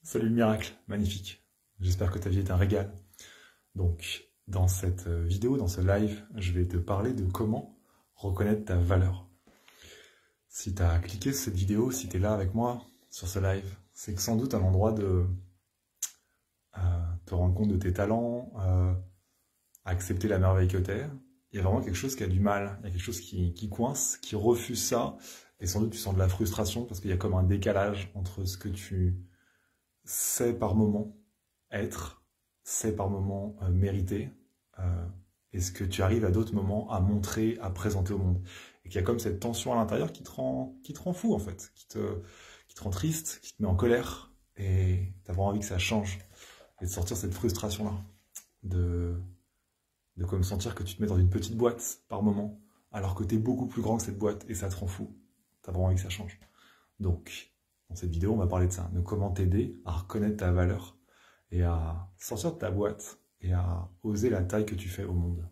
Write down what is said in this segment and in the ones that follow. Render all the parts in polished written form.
Salut le miracle, magnifique. J'espère que ta vie est un régal. Donc, dans cette vidéo, dans ce live, je vais te parler de comment reconnaître ta valeur. Si tu as cliqué sur cette vidéo, si tu es là avec moi sur ce live, c'est que sans doute un endroit de te rendre compte de tes talents, accepter la merveille que tu es. Il y a vraiment quelque chose qui a du mal, il y a quelque chose qui coince, qui refuse ça, et sans doute tu sens de la frustration parce qu'il y a comme un décalage entre ce que tu sais par moment être, sais par moment mériter, et ce que tu arrives à d'autres moments à montrer, à présenter au monde. Et qu'il y a comme cette tension à l'intérieur qui te rend fou en fait, qui te rend triste, qui te met en colère, et tu as vraiment envie que ça change, et de sortir cette frustration-là, de comme sentir que tu te mets dans une petite boîte par moment, alors que tu es beaucoup plus grand que cette boîte, et ça te rend fou. Tu as vraiment envie que ça change. Donc, dans cette vidéo, on va parler de ça, de comment t'aider à reconnaître ta valeur et à sortir de ta boîte et à oser la taille que tu fais au monde.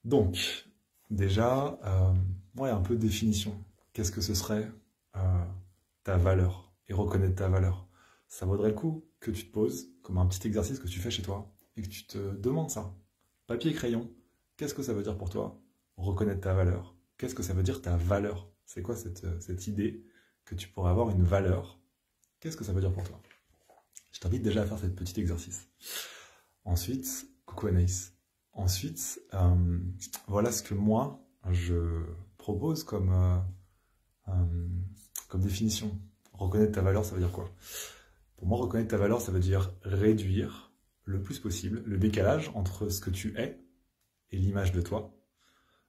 Donc, déjà, un peu de définition. Qu'est-ce que ce serait ta valeur et reconnaître ta valeur? Ça vaudrait le coup que tu te poses comme un petit exercice que tu fais chez toi et que tu te demandes ça. Papier et crayon, qu'est-ce que ça veut dire pour toi? Reconnaître ta valeur. Qu'est-ce que ça veut dire ta valeur? C'est quoi cette idée que tu pourrais avoir une valeur? Qu'est-ce que ça veut dire pour toi? Je t'invite déjà à faire ce petit exercice. Ensuite, coucou Anaïs. Ensuite, voilà ce que moi, je propose comme définition. Reconnaître ta valeur, ça veut dire quoi? Pour moi, reconnaître ta valeur, ça veut dire réduire le plus possible le décalage entre ce que tu es et l'image de toi.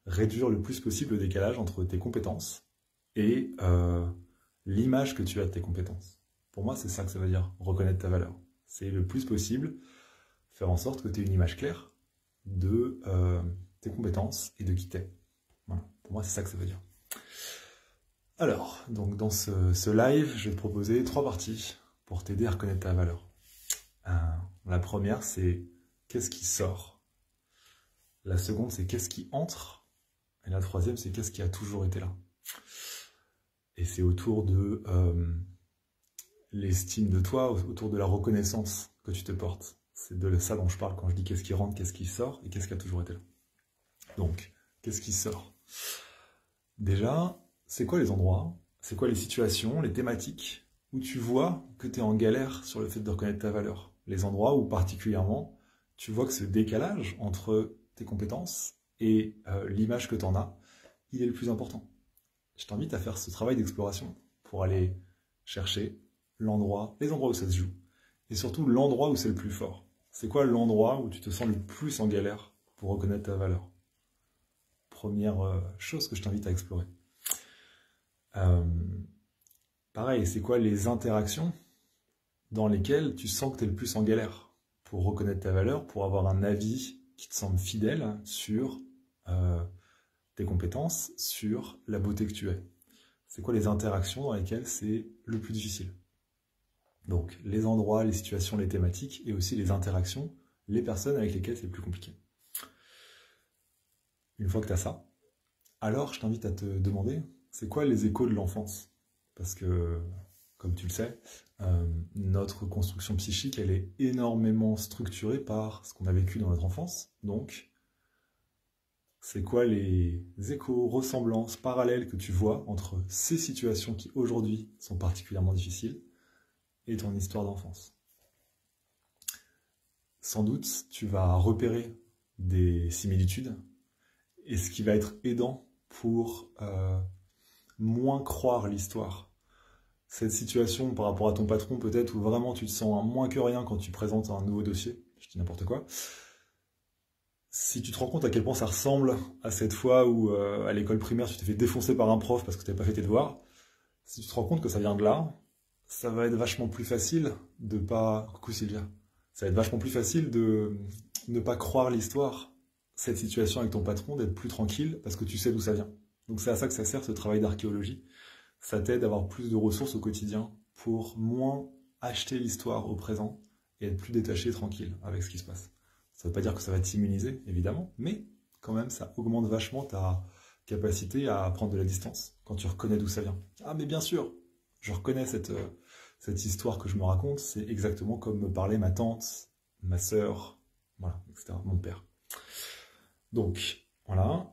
Réduire le plus possible le décalage entre tes compétences et l'image que tu as de tes compétences. Pour moi, c'est ça que ça veut dire, reconnaître ta valeur. C'est le plus possible faire en sorte que tu aies une image claire de tes compétences et de qui t'es. Voilà. Pour moi, c'est ça que ça veut dire. Alors, donc dans ce live, je vais te proposer 3 parties pour t'aider à reconnaître ta valeur. La première, c'est qu'est-ce qui sort. La seconde, c'est qu'est-ce qui entre. Et la troisième, c'est qu'est-ce qui a toujours été là. Et c'est autour de l'estime de toi, autour de la reconnaissance que tu te portes. C'est de ça dont je parle quand je dis qu'est-ce qui rentre, qu'est-ce qui sort et qu'est-ce qui a toujours été là. Donc, qu'est-ce qui sort? Déjà, c'est quoi les endroits, c'est quoi les situations, les thématiques où tu vois que tu es en galère sur le fait de reconnaître ta valeur? Les endroits où particulièrement tu vois que ce décalage entre tes compétences et l'image que tu en as, il est le plus important. Je t'invite à faire ce travail d'exploration pour aller chercher les endroits où ça se joue. Et surtout l'endroit où c'est le plus fort. C'est quoi l'endroit où tu te sens le plus en galère pour reconnaître ta valeur? Première chose que je t'invite à explorer. Pareil, c'est quoi les interactions dans lesquelles tu sens que tu es le plus en galère pour reconnaître ta valeur, pour avoir un avis qui te semble fidèle sur tes compétences, sur la beauté que tu es. C'est quoi les interactions dans lesquelles c'est le plus difficile? Donc, les endroits, les situations, les thématiques, et aussi les interactions, les personnes avec lesquelles c'est le plus compliqué. Une fois que tu as ça, alors je t'invite à te demander, c'est quoi les échos de l'enfance? Parce que, comme tu le sais, notre construction psychique, elle est énormément structurée par ce qu'on a vécu dans notre enfance. Donc, c'est quoi les échos, ressemblances, parallèles que tu vois entre ces situations qui aujourd'hui sont particulièrement difficiles et ton histoire d'enfance? Sans doute, tu vas repérer des similitudes, et ce qui va être aidant pour moins croire l'histoire. Cette situation par rapport à ton patron, peut-être, où vraiment tu te sens moins que rien quand tu présentes un nouveau dossier, je dis n'importe quoi. Si tu te rends compte à quel point ça ressemble à cette fois où, à l'école primaire, tu t'es fait défoncer par un prof parce que tu n'avais pas fait tes devoirs, si tu te rends compte que ça vient de là, ça va être vachement plus facile de pas... Coucou Sylvia. Ça va être vachement plus facile de ne pas croire l'histoire, cette situation avec ton patron, d'être plus tranquille parce que tu sais d'où ça vient. Donc c'est à ça que ça sert, ce travail d'archéologie. Ça t'aide à avoir plus de ressources au quotidien pour moins acheter l'histoire au présent et être plus détaché et tranquille avec ce qui se passe. Ça ne veut pas dire que ça va t'immuniser, évidemment, mais quand même, ça augmente vachement ta capacité à prendre de la distance quand tu reconnais d'où ça vient. Ah, mais bien sûr, je reconnais Cette histoire que je me raconte, c'est exactement comme me parlait ma tante, ma sœur, voilà, etc., mon père. Donc, voilà.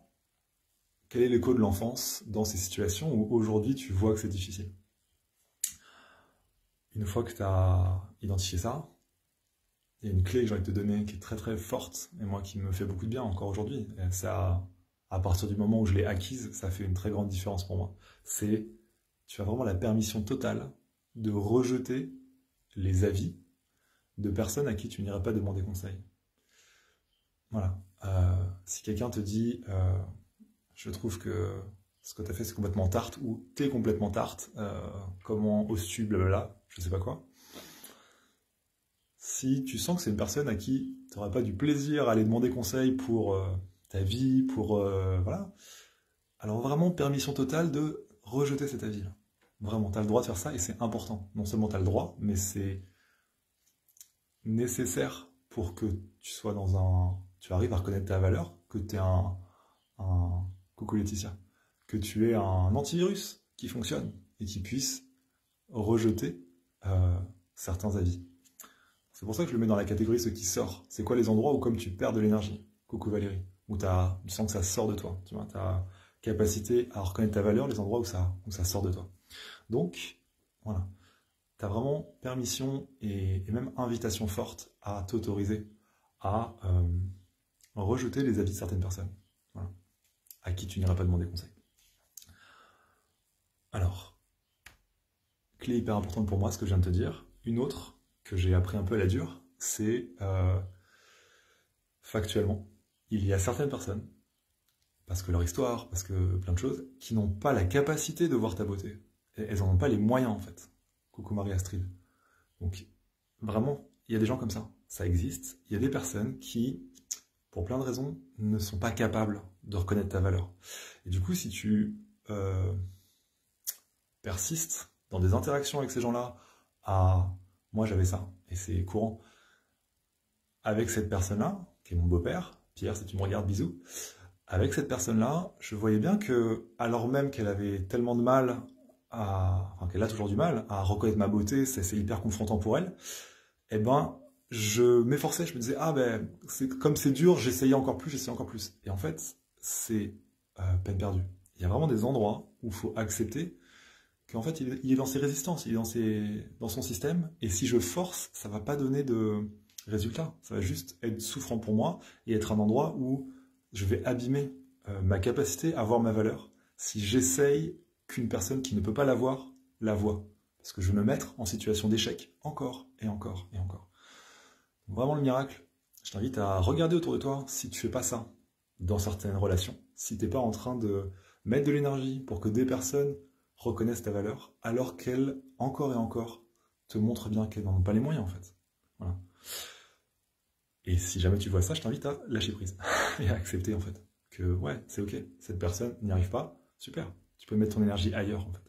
Quel est l'écho de l'enfance dans ces situations où aujourd'hui tu vois que c'est difficile? Une fois que tu as identifié ça, il y a une clé que j'ai envie de te donner qui est très très forte et moi qui me fait beaucoup de bien encore aujourd'hui. Et ça, à partir du moment où je l'ai acquise, ça fait une très grande différence pour moi. C'est, tu as vraiment la permission totale de rejeter les avis de personnes à qui tu n'irais pas demander conseil. Voilà. Si quelqu'un te dit je trouve que ce que tu as fait c'est complètement tarte ou t'es complètement tarte, comment oses-tu, blablabla, je sais pas quoi. Si tu sens que c'est une personne à qui tu n'auras pas du plaisir à aller demander conseil pour ta vie, pour voilà, alors vraiment permission totale de rejeter cet avis. Vraiment, tu as le droit de faire ça et c'est important. Non seulement tu as le droit, mais c'est nécessaire pour que tu sois dans un... Tu arrives à reconnaître ta valeur, que tu es un... Coucou Laetitia. Que tu es un antivirus qui fonctionne et qui puisse rejeter certains avis. C'est pour ça que je le mets dans la catégorie ce qui sort. C'est quoi les endroits où comme tu perds de l'énergie? Coucou Valérie. Où tu sens que ça sort de toi. Tu vois, ta capacité à reconnaître ta valeur, les endroits où ça sort de toi. Donc, voilà. Tu as vraiment permission et même invitation forte à t'autoriser à rejeter les avis de certaines personnes. Voilà. À qui tu n'iras pas demander conseil. Alors, clé hyper importante pour moi, ce que je viens de te dire. Une autre que j'ai appris un peu à la dure, c'est factuellement, il y a certaines personnes, parce que leur histoire, parce que plein de choses, qui n'ont pas la capacité de voir ta beauté. Et elles n'en ont pas les moyens en fait. Coucou Marie-Astrid. Donc, vraiment, il y a des gens comme ça. Ça existe. Il y a des personnes qui, pour plein de raisons, ne sont pas capables de reconnaître ta valeur. Et du coup, si tu persistes dans des interactions avec ces gens-là, moi j'avais ça, et c'est courant, avec cette personne-là, qui est mon beau-père, Pierre, si tu me regardes, bisous, avec cette personne-là, je voyais bien que, alors même qu'elle avait tellement de mal enfin qu'elle a toujours du mal à reconnaître ma beauté, c'est hyper confrontant pour elle, eh ben, je m'efforçais, je me disais, ah ben, comme c'est dur, j'essayais encore plus. Et en fait, c'est peine perdue. Il y a vraiment des endroits où il faut accepter qu'en fait, il est dans ses résistances, il est dans son système, et si je force, ça va pas donner de résultat. Ça va juste être souffrant pour moi, et être un endroit où je vais abîmer ma capacité à voir ma valeur, si j'essaye qu'une personne qui ne peut pas la voir, la voit. Parce que je vais me mettre en situation d'échec, encore, et encore, et encore. Donc, vraiment le miracle, je t'invite à regarder autour de toi si tu fais pas ça dans certaines relations, si tu n'es pas en train de mettre de l'énergie pour que des personnes reconnaissent ta valeur, alors qu'elles, encore et encore, te montrent bien qu'elles n'en ont pas les moyens, en fait. Voilà. Et si jamais tu vois ça, je t'invite à lâcher prise et à accepter, en fait, que, ouais, c'est ok, cette personne n'y arrive pas, super, tu peux mettre ton énergie ailleurs, en fait.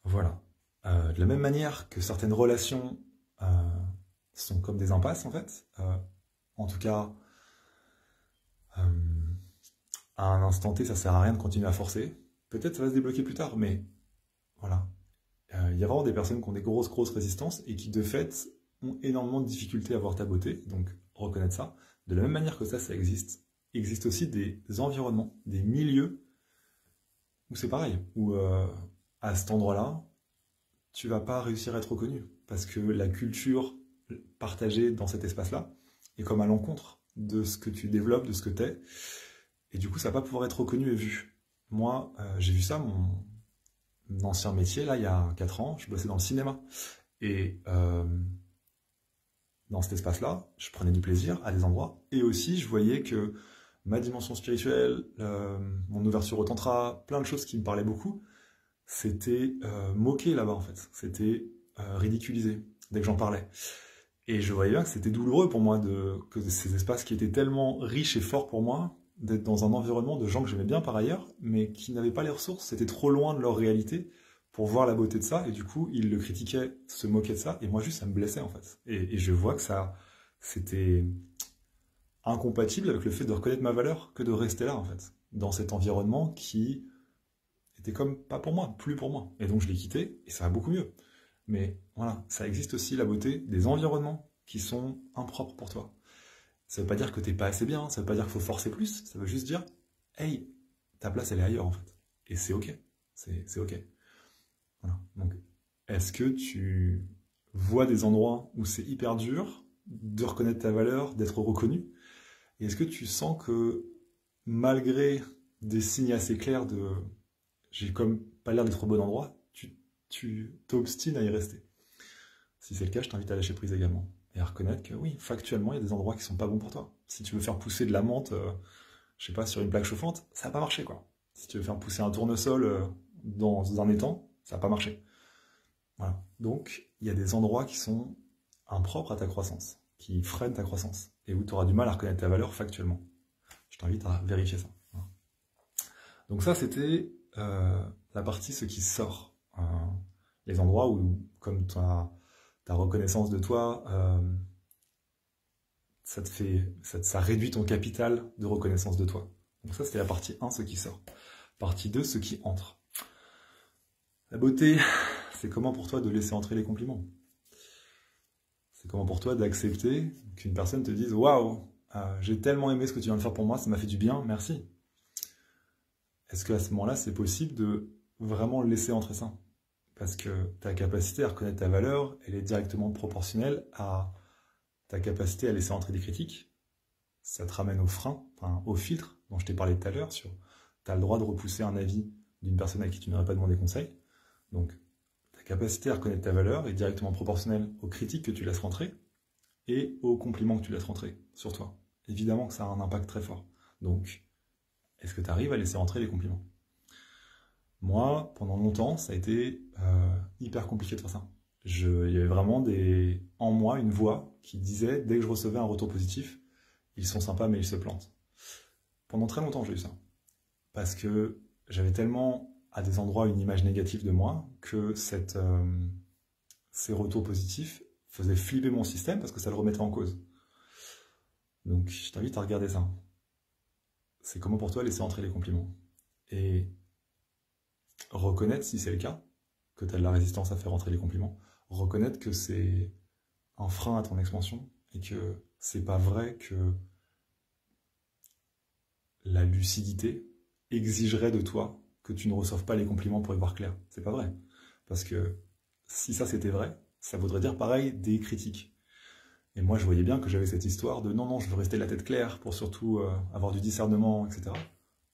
Voilà. De la même manière que certaines relations sont comme des impasses, en fait, en tout cas, à un instant T, ça sert à rien de continuer à forcer. Peut-être ça va se débloquer plus tard, mais voilà. Il y a vraiment des personnes qui ont des grosses résistances et qui, de fait, ont énormément de difficultés à voir ta beauté, donc reconnaître ça. De la même manière que ça existe, il existe aussi des environnements, des milieux où c'est pareil, où à cet endroit-là, tu vas pas réussir à être reconnu, parce que la culture partagée dans cet espace-là est comme à l'encontre de ce que tu développes, de ce que tu es, et du coup, ça va pas pouvoir être reconnu et vu. Moi, j'ai vu ça, mon ancien métier, là, il y a 4 ans, je bossais dans le cinéma. Et dans cet espace-là, je prenais du plaisir à des endroits. Et aussi, je voyais que ma dimension spirituelle, mon ouverture au tantra, plein de choses qui me parlaient beaucoup, c'était moqué là-bas, en fait. C'était ridiculisé dès que j'en parlais. Et je voyais bien que c'était douloureux pour moi que ces espaces qui étaient tellement riches et forts pour moi, d'être dans un environnement de gens que j'aimais bien par ailleurs, mais qui n'avaient pas les ressources, c'était trop loin de leur réalité pour voir la beauté de ça, et du coup, ils le critiquaient, se moquaient de ça, et moi juste, ça me blessait en fait. Et je vois que ça, c'était incompatible avec le fait de reconnaître ma valeur que de rester là en fait, dans cet environnement qui était comme pas pour moi, plus pour moi. Et donc je l'ai quitté et ça va beaucoup mieux. Mais voilà, ça existe aussi la beauté des environnements qui sont impropres pour toi. Ça veut pas dire que t'es pas assez bien, ça veut pas dire qu'il faut forcer plus, ça veut juste dire, hey, ta place elle est ailleurs en fait. Et c'est ok, c'est ok. Voilà. Donc, est-ce que tu vois des endroits où c'est hyper dur de reconnaître ta valeur, d'être reconnu? Et est-ce que tu sens que malgré des signes assez clairs de j'ai comme pas l'air d'être au bon endroit, tu t'obstines à y rester? Si c'est le cas, je t'invite à lâcher prise également. Et à reconnaître que oui, factuellement, il y a des endroits qui sont pas bons pour toi. Si tu veux faire pousser de la menthe, je sais pas, sur une plaque chauffante, ça va pas marcher quoi. Si tu veux faire pousser un tournesol dans un étang, ça va pas marcher. Voilà. Donc, il y a des endroits qui sont impropres à ta croissance, qui freinent ta croissance, et où tu auras du mal à reconnaître ta valeur factuellement. Je t'invite à vérifier ça. Voilà. Donc ça, c'était la partie ce qui sort. Les endroits où, comme ta reconnaissance de toi, ça réduit ton capital de reconnaissance de toi. Donc ça, c'était la partie 1, ce qui sort. Partie 2, ce qui entre. La beauté, c'est comment pour toi de laisser entrer les compliments. C'est comment pour toi d'accepter qu'une personne te dise « Waouh, j'ai tellement aimé ce que tu viens de faire pour moi, ça m'a fait du bien, merci ». Est-ce qu'à ce moment-là, c'est possible de vraiment laisser entrer ça? Parce que ta capacité à reconnaître ta valeur, elle est directement proportionnelle à ta capacité à laisser entrer des critiques. Ça te ramène au frein, enfin, au filtre dont je t'ai parlé tout à l'heure, sur tu as le droit de repousser un avis d'une personne à qui tu n'aurais pas demandé conseil. Donc, ta capacité à reconnaître ta valeur est directement proportionnelle aux critiques que tu laisses rentrer et aux compliments que tu laisses rentrer sur toi. Évidemment que ça a un impact très fort. Donc, est-ce que tu arrives à laisser rentrer les compliments? Moi, pendant longtemps, ça a été hyper compliqué de faire ça. Il y avait vraiment en moi une voix qui disait, dès que je recevais un retour positif, ils sont sympas mais ils se plantent. Pendant très longtemps, j'ai eu ça. Parce que j'avais tellement, à des endroits, une image négative de moi, que ces retours positifs faisaient flipper mon système parce que ça le remettait en cause. Donc, je t'invite à regarder ça. C'est comment pour toi laisser entrer les compliments. Et reconnaître, si c'est le cas, que tu as de la résistance à faire entrer les compliments, reconnaître que c'est un frein à ton expansion et que c'est pas vrai que la lucidité exigerait de toi que tu ne reçoives pas les compliments pour y voir clair. C'est pas vrai. Parce que si ça c'était vrai, ça voudrait dire pareil des critiques. Et moi je voyais bien que j'avais cette histoire de non, je veux rester la tête claire pour surtout avoir du discernement, etc.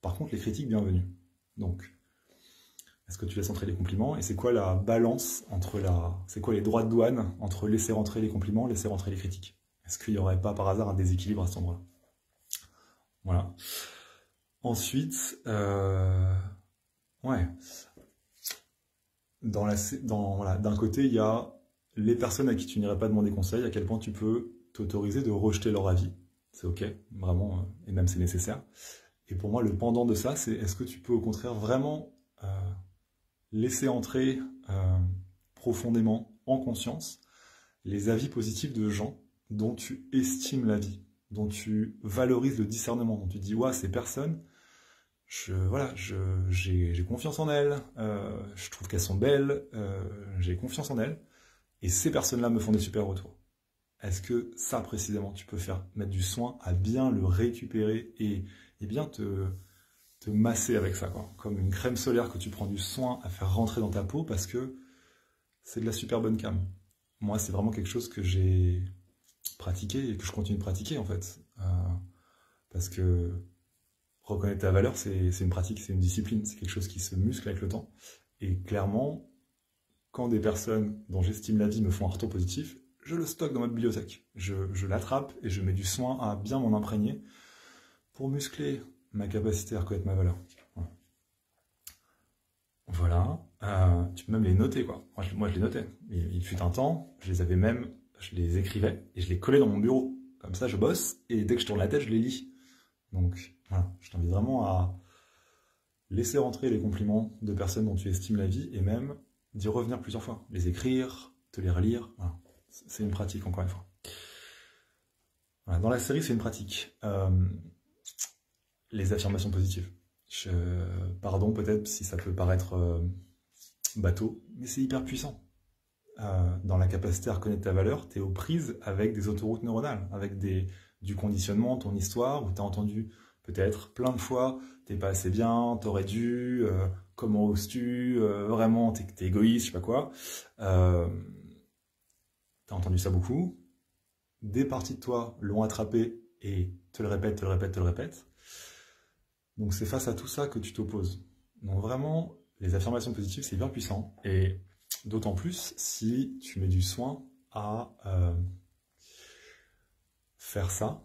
Par contre, les critiques, bienvenue. Donc, est-ce que tu laisses entrer les compliments? Et c'est quoi la balance entre c'est quoi les droits de douane entre laisser rentrer les compliments, laisser rentrer les critiques? Est-ce qu'il n'y aurait pas par hasard un déséquilibre à cet endroit-là? Voilà. Ensuite, ouais. Voilà, d'un côté, il y a les personnes à qui tu n'irais pas demander conseil, à quel point tu peux t'autoriser de rejeter leur avis. C'est ok, vraiment, et même c'est nécessaire. Et pour moi, le pendant de ça, c'est est-ce que tu peux au contraire vraiment laisser entrer profondément, en conscience, les avis positifs de gens dont tu estimes la vie, dont tu valorises le discernement, dont tu dis « Ouais, ces personnes, j'ai confiance en elles, je trouve qu'elles sont belles, j'ai confiance en elles, et ces personnes-là me font des super retours. » Est-ce que ça, précisément, tu peux mettre du soin à bien le récupérer et bien te masser avec ça, quoi. Comme une crème solaire que tu prends du soin à faire rentrer dans ta peau parce que c'est de la super bonne cam. Moi, c'est vraiment quelque chose que j'ai pratiqué et que je continue de pratiquer, en fait. Parce que reconnaître ta valeur, c'est une pratique, c'est une discipline, c'est quelque chose qui se muscle avec le temps. Et clairement, quand des personnes dont j'estime la vie me font un retour positif, je le stocke dans ma bibliothèque. Je l'attrape et je mets du soin à bien m'en imprégner pour muscler ma capacité à reconnaître ma valeur. Voilà. Tu peux même les noter, quoi. Moi, je les notais. Il fut un temps, je les écrivais et je les collais dans mon bureau. Comme ça, je bosse et dès que je tourne la tête, je les lis. Donc, voilà. Je t'invite vraiment à laisser rentrer les compliments de personnes dont tu estimes la vie et même d'y revenir plusieurs fois. Les écrire, te les relire. Voilà. C'est une pratique, encore une fois. Voilà. Dans la série, c'est une pratique. Les affirmations positives. Pardon peut-être si ça peut paraître bateau, mais c'est hyper puissant. Dans la capacité à reconnaître ta valeur, tu es aux prises avec des autoroutes neuronales, avec du conditionnement, ton histoire, où tu as entendu peut-être plein de fois, t'es pas assez bien, t'aurais dû, comment oses-tu, vraiment, t'es égoïste, je sais pas quoi. T'as entendu ça beaucoup. Des parties de toi l'ont attrapé et te le répètent, te le répètent, te le répètent. Donc c'est face à tout ça que tu t'opposes. Donc vraiment, les affirmations positives, c'est bien puissant. Et d'autant plus si tu mets du soin à faire ça,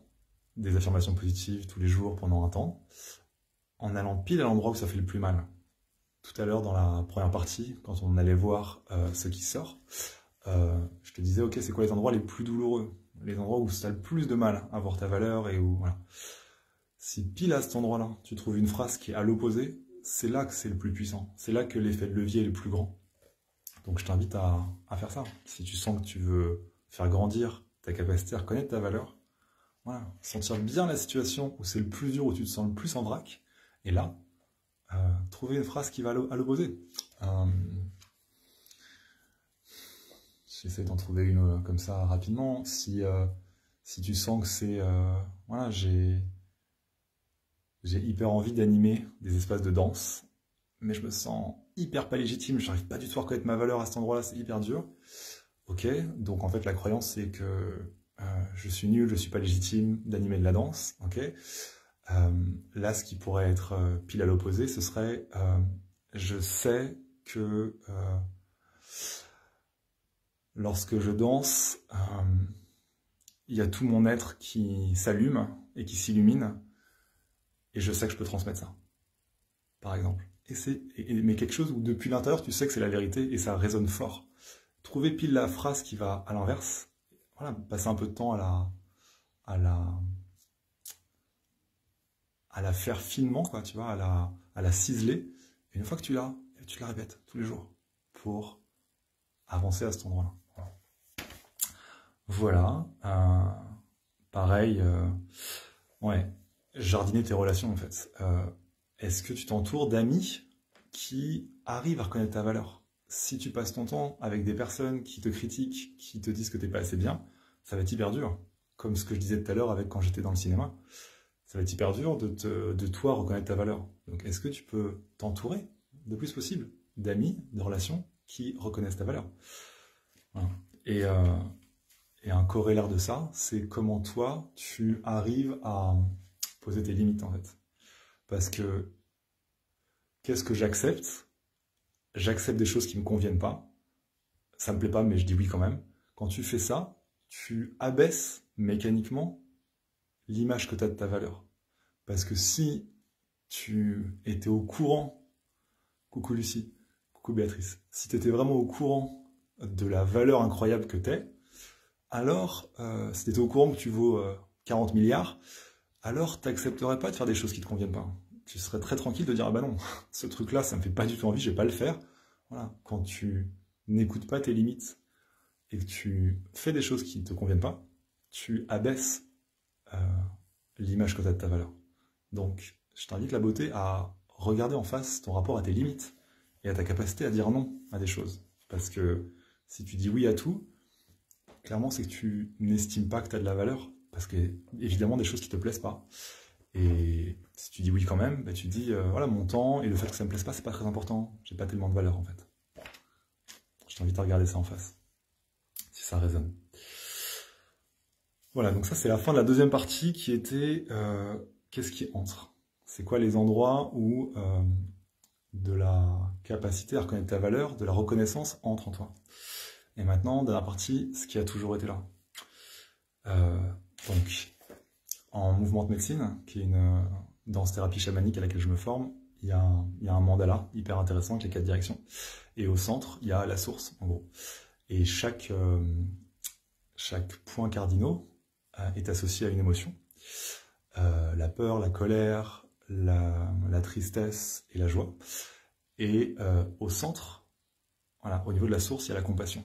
des affirmations positives tous les jours pendant un temps, en allant pile à l'endroit où ça fait le plus mal. Tout à l'heure, dans la première partie, quand on allait voir ce qui sort, je te disais, ok, c'est quoi les endroits les plus douloureux, les endroits où tu as le plus de mal à voir ta valeur et où, voilà. Si pile à cet endroit-là, tu trouves une phrase qui est à l'opposé, c'est là que c'est le plus puissant, c'est là que l'effet de levier est le plus grand. Donc je t'invite à faire ça. Si tu sens que tu veux faire grandir ta capacité à reconnaître ta valeur, voilà, sentir bien la situation où c'est le plus dur, où tu te sens le plus en vrac, et là, trouver une phrase qui va à l'opposé. J'essaie d'en trouver une comme ça rapidement. Si tu sens que c'est... voilà, j'ai hyper envie d'animer des espaces de danse, mais je me sens hyper pas légitime, je n'arrive pas du tout à reconnaître ma valeur à cet endroit-là, c'est hyper dur. Ok, donc en fait la croyance c'est que je suis nul, je suis pas légitime d'animer de la danse. Ok, là ce qui pourrait être pile à l'opposé, ce serait je sais que lorsque je danse, il y a tout mon être qui s'allume et qui s'illumine, et je sais que je peux transmettre ça, par exemple. Mais quelque chose où depuis l'intérieur, tu sais que c'est la vérité et ça résonne fort. Trouver pile la phrase qui va à l'inverse, voilà, passer un peu de temps à la faire finement, quoi, tu vois, à la ciseler. Et une fois que tu l'as, tu la répètes tous les jours pour avancer à cet endroit-là. Voilà. Pareil, ouais, jardiner tes relations en fait. Est-ce que tu t'entoures d'amis qui arrivent à reconnaître ta valeur? Si tu passes ton temps avec des personnes qui te critiquent, qui te disent que t'es pas assez bien, ça va être hyper dur. Comme ce que je disais tout à l'heure avec quand j'étais dans le cinéma. Ça va être hyper dur de toi reconnaître ta valeur. Donc est-ce que tu peux t'entourer le plus possible d'amis, de relations qui reconnaissent ta valeur? Voilà. Et un corollaire de ça, c'est comment toi, tu arrives à poser tes limites en fait. Parce que, qu'est-ce que j'accepte? J'accepte des choses qui ne me conviennent pas. Ça me plaît pas, mais je dis oui quand même. Quand tu fais ça, tu abaisses mécaniquement l'image que tu as de ta valeur. Parce que si tu étais au courant, coucou Lucie, coucou Béatrice, si tu étais vraiment au courant de la valeur incroyable que tu es, alors, si tu étais au courant que tu vaux 40 milliards, alors tu n'accepterais pas de faire des choses qui ne te conviennent pas. Tu serais très tranquille de dire, ah bah non, ce truc-là, ça me fait pas du tout envie, je vais pas le faire. Voilà, quand tu n'écoutes pas tes limites et que tu fais des choses qui ne te conviennent pas, tu abaisses l'image que tu as de ta valeur. Donc, je t'invite la beauté à regarder en face ton rapport à tes limites et à ta capacité à dire non à des choses. Parce que si tu dis oui à tout, clairement, c'est que tu n'estimes pas que tu as de la valeur, parce qu'il y a évidemment des choses qui ne te plaisent pas. Et si tu dis oui quand même, bah tu te dis, voilà, mon temps et le fait que ça ne me plaise pas, c'est pas très important. J'ai pas tellement de valeur en fait. Je t'invite à regarder ça en face, si ça résonne. Voilà, donc ça c'est la fin de la deuxième partie qui était qu'est-ce qui entre? C'est quoi les endroits où de la capacité à reconnaître ta valeur, de la reconnaissance entre en toi? Et maintenant, dans la partie, ce qui a toujours été là. Donc, en mouvement de médecine, qui est une danse-thérapie chamanique à laquelle je me forme, il y a un mandala hyper intéressant avec les 4 directions. Et au centre, il y a la source, en gros. Et chaque point cardinal est associé à une émotion. La peur, la colère, la tristesse et la joie. Et au centre, voilà, au niveau de la source, il y a la compassion.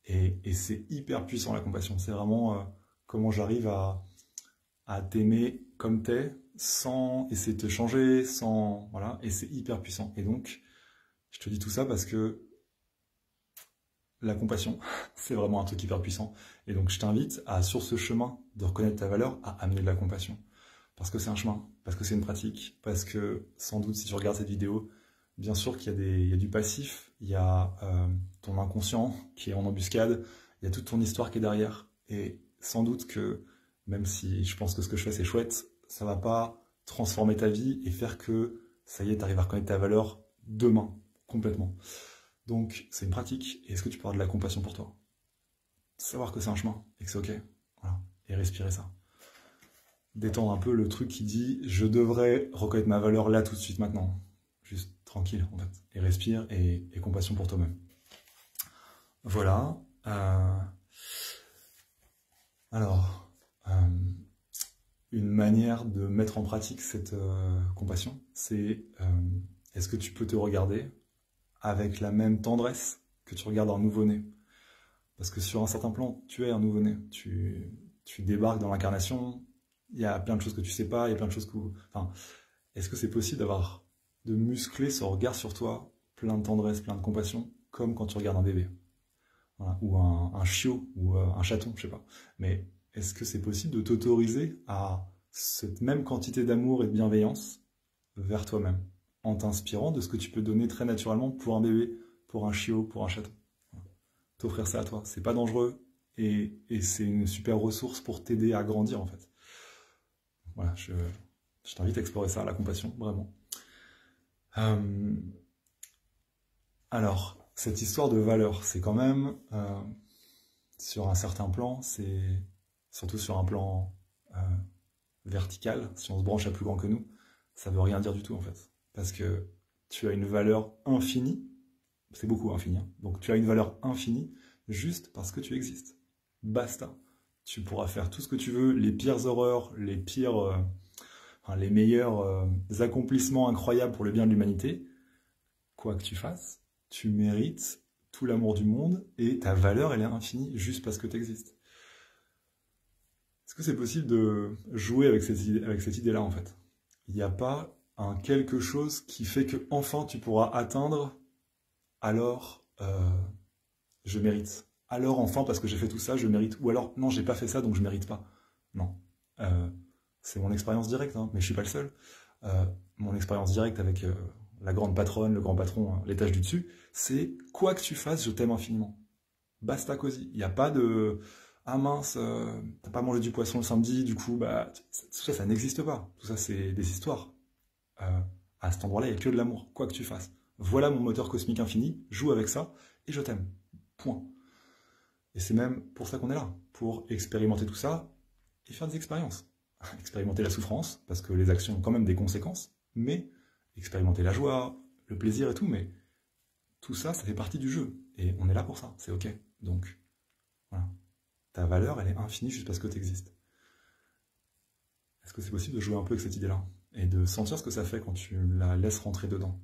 Et c'est hyper puissant la compassion. C'est vraiment comment j'arrive à t'aimer comme t'es, sans essayer de te changer, sans... Voilà, et c'est hyper puissant. Et donc, je te dis tout ça parce que la compassion, c'est vraiment un truc hyper puissant. Et donc, je t'invite à, sur ce chemin de reconnaître ta valeur, à amener de la compassion. Parce que c'est un chemin, parce que c'est une pratique, parce que, sans doute, si tu regardes cette vidéo, bien sûr qu'il y a du passif, il y a ton inconscient qui est en embuscade, il y a toute ton histoire qui est derrière. Et sans doute que, même si je pense que ce que je fais c'est chouette, ça va pas transformer ta vie et faire que, ça y est, tu arrives à reconnaître ta valeur demain, complètement. Donc, c'est une pratique. Et est-ce que tu peux avoir de la compassion pour toi? Savoir que c'est un chemin et que c'est ok. Voilà. Et respirer ça. Détendre un peu le truc qui dit « je devrais reconnaître ma valeur là tout de suite maintenant ». Juste tranquille en fait. Et respire et compassion pour toi-même. Voilà. Alors, une manière de mettre en pratique cette compassion, c'est est-ce que tu peux te regarder avec la même tendresse que tu regardes un nouveau-né? Parce que sur un certain plan, tu es un nouveau-né. Tu débarques dans l'incarnation, il y a plein de choses que tu sais pas, il y a plein de choses que... Enfin, est-ce que c'est possible de muscler ce regard sur toi, plein de tendresse, plein de compassion, comme quand tu regardes un bébé? Voilà. Ou un chiot, ou un chaton, je sais pas. Mais est-ce que c'est possible de t'autoriser à cette même quantité d'amour et de bienveillance vers toi-même, en t'inspirant de ce que tu peux donner très naturellement pour un bébé, pour un chiot, pour un chaton? Voilà. T'offrir ça à toi, c'est pas dangereux, et c'est une super ressource pour t'aider à grandir en fait. Voilà, je t'invite à explorer ça, la compassion, vraiment. Alors, cette histoire de valeur, c'est quand même, sur un certain plan, c'est surtout sur un plan vertical, si on se branche à plus grand que nous, ça veut rien dire du tout en fait. Parce que tu as une valeur infinie, c'est beaucoup infini, hein. Donc tu as une valeur infinie juste parce que tu existes. Basta. Tu pourras faire tout ce que tu veux, les pires horreurs, les meilleurs accomplissements incroyables pour le bien de l'humanité. Quoi que tu fasses, tu mérites tout l'amour du monde et ta valeur, elle est infinie juste parce que tu existes. Est-ce que c'est possible de jouer avec cette idée-là, en fait? Il n'y a pas un quelque chose qui fait que enfin tu pourras atteindre, alors je mérite. Alors enfin, parce que j'ai fait tout ça, je mérite. Ou alors, non, j'ai pas fait ça, donc je mérite pas. Non. C'est mon expérience directe, hein, mais je suis pas le seul. Mon expérience directe avec la grande patronne, le grand patron, l'étage du dessus, c'est quoi que tu fasses, je t'aime infiniment. Basta cosy. Il n'y a pas de ah mince, t'as pas mangé du poisson le samedi, du coup, bah, tout ça, ça n'existe pas. Tout ça, c'est des histoires. À cet endroit-là, il n'y a que de l'amour, quoi que tu fasses. Voilà mon moteur cosmique infini, joue avec ça, et je t'aime. Point. Et c'est même pour ça qu'on est là, pour expérimenter tout ça et faire des expériences. Expérimenter la souffrance, parce que les actions ont quand même des conséquences, mais expérimenter la joie, le plaisir et tout, mais tout ça, ça fait partie du jeu. Et on est là pour ça, c'est ok. Donc, voilà. Ta valeur, elle est infinie juste parce que tu existes. Est-ce que c'est possible de jouer un peu avec cette idée-là? Et de sentir ce que ça fait quand tu la laisses rentrer dedans?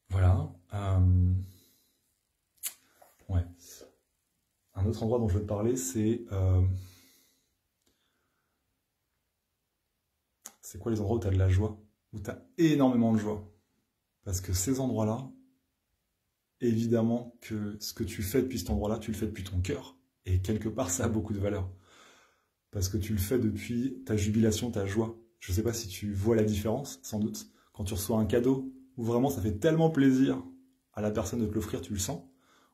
Voilà. Ouais. Un autre endroit dont je veux te parler, c'est quoi les endroits où tu as de la joie? Où tu as énormément de joie? Parce que ces endroits-là, évidemment que ce que tu fais depuis cet endroit-là, tu le fais depuis ton cœur. Et quelque part, ça a beaucoup de valeur. Parce que tu le fais depuis ta jubilation, ta joie. Je ne sais pas si tu vois la différence, sans doute. Quand tu reçois un cadeau, où vraiment ça fait tellement plaisir à la personne de te l'offrir, tu le sens.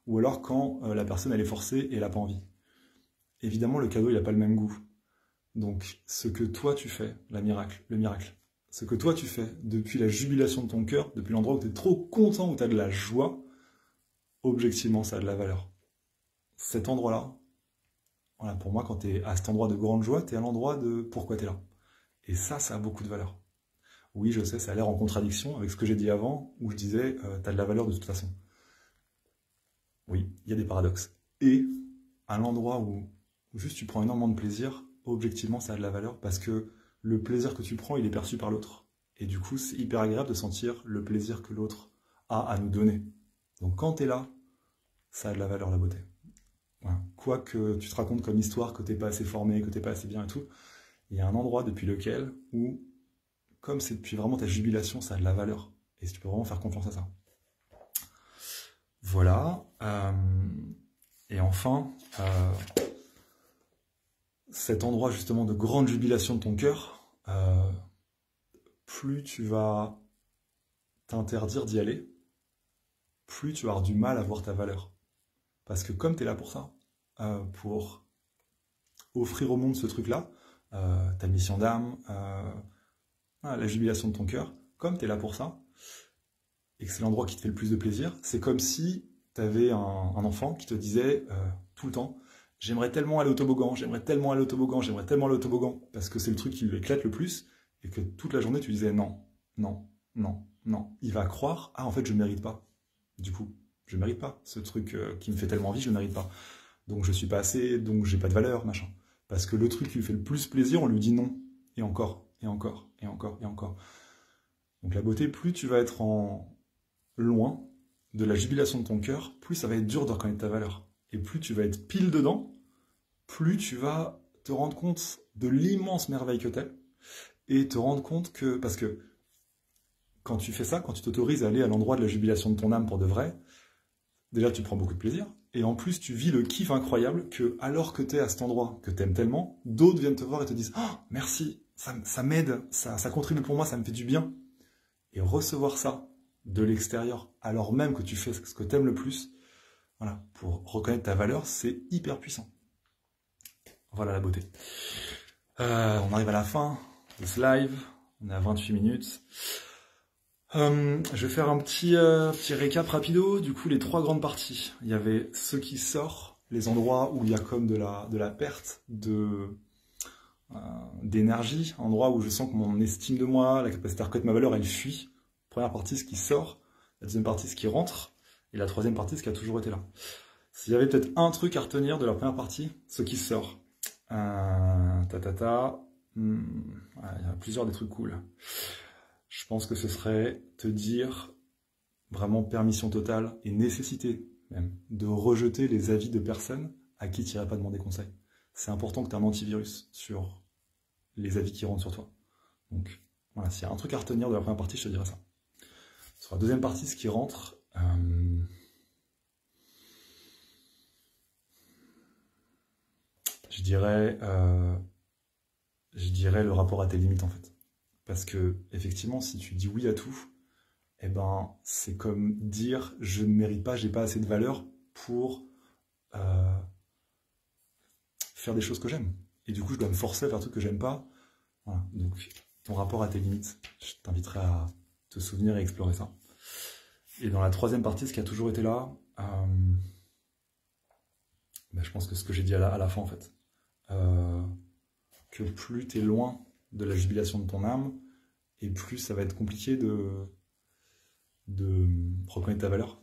Ou alors quand la personne, elle est forcée et elle n'a pas envie. Évidemment, le cadeau, il n'a pas le même goût. Donc, ce que toi, tu fais, le miracle, ce que toi, tu fais depuis la jubilation de ton cœur, depuis l'endroit où tu es trop content, où tu as de la joie, objectivement, ça a de la valeur. Cet endroit-là, voilà, pour moi, quand tu es à cet endroit de grande joie, tu es à l'endroit de pourquoi tu es là. Et ça a beaucoup de valeur. Oui, je sais, ça a l'air en contradiction avec ce que j'ai dit avant, où je disais, tu as de la valeur de toute façon. Oui, il y a des paradoxes. Et à l'endroit où juste tu prends énormément de plaisir, objectivement, ça a de la valeur parce que le plaisir que tu prends, il est perçu par l'autre. Et du coup, c'est hyper agréable de sentir le plaisir que l'autre a à nous donner. Donc quand tu es là, ça a de la valeur, la beauté. Voilà. Quoi que tu te racontes comme histoire, que tu n'es pas assez formé, que tu n'es pas assez bien et tout, il y a un endroit depuis lequel, où, comme c'est depuis vraiment ta jubilation, ça a de la valeur. Et tu peux vraiment faire confiance à ça. Voilà. Et enfin, cet endroit justement de grande jubilation de ton cœur, plus tu vas t'interdire d'y aller, plus tu vas avoir du mal à voir ta valeur. Parce que comme tu es là pour ça, pour offrir au monde ce truc-là, ta mission d'âme, la jubilation de ton cœur, comme tu es là pour ça, et que c'est l'endroit qui te fait le plus de plaisir, c'est comme si tu avais un enfant qui te disait tout le temps « J'aimerais tellement aller au toboggan, j'aimerais tellement aller au toboggan, j'aimerais tellement aller au toboggan », parce que c'est le truc qui lui éclate le plus, et que toute la journée tu disais « Non, non, non, non ». Il va croire « Ah, en fait, je ne mérite pas. Du coup, je ne mérite pas. Ce truc qui me fait tellement envie, je ne mérite pas. Donc je suis pas assez, donc j'ai pas de valeur, machin. » Parce que le truc qui lui fait le plus plaisir, on lui dit non. Et encore, et encore, et encore, et encore. Donc la beauté, plus tu vas être loin de la jubilation de ton cœur, plus ça va être dur de reconnaître ta valeur. Et plus tu vas être pile dedans, plus tu vas te rendre compte de l'immense merveille que t'es, et te rendre compte que, parce que quand tu fais ça, quand tu t'autorises à aller à l'endroit de la jubilation de ton âme pour de vrai, déjà tu prends beaucoup de plaisir, et en plus tu vis le kiff incroyable que, alors que tu es à cet endroit que tu aimes tellement, d'autres viennent te voir et te disent « Oh, merci, ça m'aide, ça contribue pour moi, ça me fait du bien ». Et recevoir ça de l'extérieur, alors même que tu fais ce que tu aimes le plus, voilà, pour reconnaître ta valeur, c'est hyper puissant. Voilà la beauté. On arrive à la fin de ce live, on est à 28 minutes. Je vais faire un petit récap rapido. Du coup, les 3 grandes parties. Il y avait ce qui sort, les endroits où il y a comme de la perte d'énergie, endroit où je sens que mon estime de moi, la capacité à reconnaître ma valeur, elle fuit. Première partie, ce qui sort. La deuxième partie, ce qui rentre. Et la troisième partie, ce qui a toujours été là. S'il y avait peut-être un truc à retenir de la première partie, ce qui sort. Il y a plusieurs des trucs cool. Je pense que ce serait te dire vraiment permission totale et nécessité même de rejeter les avis de personnes à qui tu n'irais pas demander conseil. C'est important que tu aies un antivirus sur les avis qui rentrent sur toi. Donc voilà, s'il y a un truc à retenir de la première partie, je te dirais ça. Sur la deuxième partie, ce qui rentre, je dirais le rapport à tes limites en fait. Parce que, effectivement, si tu dis oui à tout, eh ben, c'est comme dire je ne mérite pas, j'ai pas assez de valeur pour faire des choses que j'aime. Et du coup, je dois me forcer à faire des trucs que j'aime pas. Voilà. Donc, ton rapport à tes limites, je t'inviterai à te souvenir et explorer ça. Et dans la troisième partie, ce qui a toujours été là, je pense que ce que j'ai dit à la fin, en fait, que plus tu es loin de la jubilation de ton âme, et plus ça va être compliqué de reconnaître ta valeur.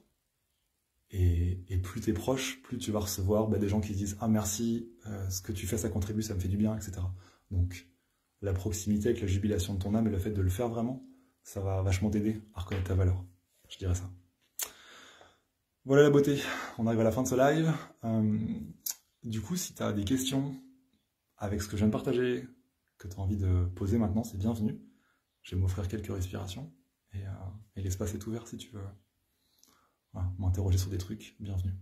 Et plus tu es proche, plus tu vas recevoir des gens qui te disent « Ah merci, ce que tu fais ça contribue, ça me fait du bien, etc. » Donc la proximité avec la jubilation de ton âme et le fait de le faire vraiment, ça va vachement t'aider à reconnaître ta valeur. Je dirais ça. Voilà la beauté, on arrive à la fin de ce live. Du coup, si tu as des questions avec ce que je viens de partager, que tu as envie de poser maintenant, c'est bienvenu. Je vais m'offrir quelques respirations et l'espace est ouvert si tu veux m'interroger sur des trucs. Bienvenue.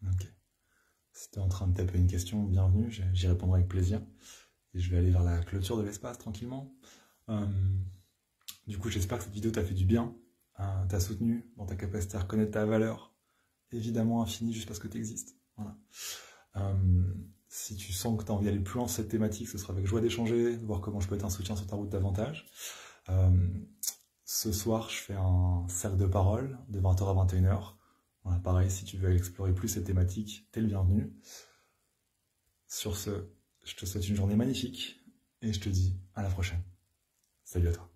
Ok. Si tu es en train de taper une question, bienvenue, j'y répondrai avec plaisir. Et je vais aller vers la clôture de l'espace tranquillement. Du coup, j'espère que cette vidéo t'a fait du bien, t'a soutenu dans ta capacité à reconnaître ta valeur, évidemment infinie juste parce que tu existes. Voilà. Si tu sens que tu as envie d'aller plus loin sur cette thématique, ce sera avec joie d'échanger, de voir comment je peux être un soutien sur ta route davantage. Ce soir, je fais un cercle de parole de 20h à 21h. Voilà, pareil, si tu veux aller explorer plus cette thématique, t'es le bienvenu. Sur ce, je te souhaite une journée magnifique et je te dis à la prochaine. Salut à toi.